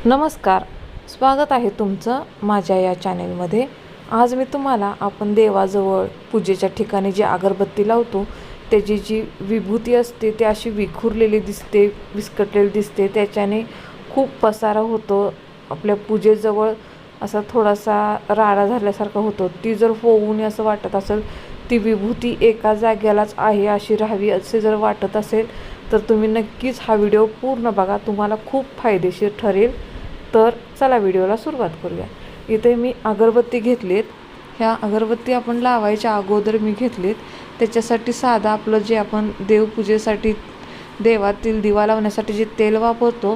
नमस्कार, स्वागत आहे तुमचं माझ्या या चॅनेलमध्ये। आज मी तुम्हाला आपण देवाजवळ पूजेच्या ठिकाणी जी अगरबत्ती लावतो त्याची जी विभूती असते ती अशी विखुरलेली दिसते, विस्कटलेली दिसते, त्याच्याने खूप पसारा होतो आपल्या पूजेजवळ, असा थोडासा राडा झाल्यासारखा होतो। ती जर होऊ नये असं वाटत असेल, ती विभूती एका जाग्यालाच आहे अशी राहावी असे जर वाटत असेल तर तुम्ही नक्कीच हा व्हिडिओ पूर्ण बघा, तुम्हाला खूप फायदेशीर ठरेल। तर चला व्हिडिओला सुरुवात करूया। इथे मी अगरबत्ती घेतलेत। ह्या अगरबत्ती आपण लावायच्या अगोदर मी घेतलेत। त्याच्यासाठी साधा आपलं जे आपण देवपूजेसाठी देवातील दिवा लावण्यासाठी जे तेल वापरतो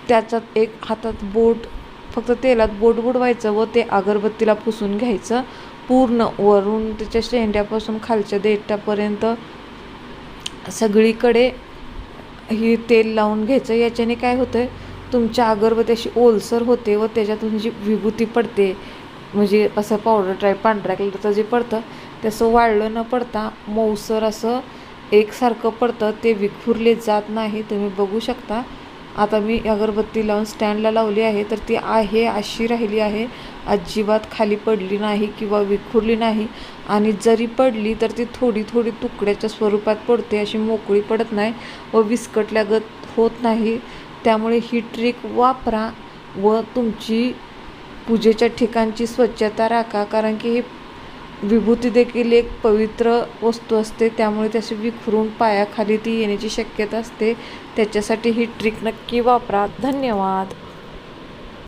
त्याच्यात एक हातात बोट, फक्त तेलात बोट बुडवायचं व ते अगरबत्तीला पुसून घ्यायचं पूर्ण, वरून त्याच्या शेंड्यापासून खालच्या देठापर्यंत सगळीकडे ही तेल लावून घ्यायचं। याच्याने काय होतं, तुमच्या अगरबत्ती अशी ओलसर होते व त्याच्यातून जी विभूती पडते, म्हणजे असं पावडर टाईप पांढऱ्या कलरचं जे पडतं तसं वाळलं न पडता मऊसर असं एकसारखं पडतं, ते विखुरले जात नाही। तुम्ही बघू शकता। आता मी अगरबत्ती लावून स्टँडला लावली आहे तर ती आहे अशी राहिली आहे, अजिबात खाली पडली नाही किंवा विखुरली नाही। आणि जरी पडली तर ती थोडी थोडी तुकड्याच्या स्वरूपात पडते, अशी मोकळी पडत नाही व विस्कटल्यागत होत नाही। त्यामुळे ही ट्रिक वापरा व तुमची पूजेच्या ठिकाणची स्वच्छता राखा, कारण की ही विभूती देखील एक पवित्र वस्तू असते, त्यामुळे त्याची विखुरून पायाखाली ती येण्याची शक्यता असते। त्याच्यासाठी ही ट्रिक नक्की वापरा। धन्यवाद।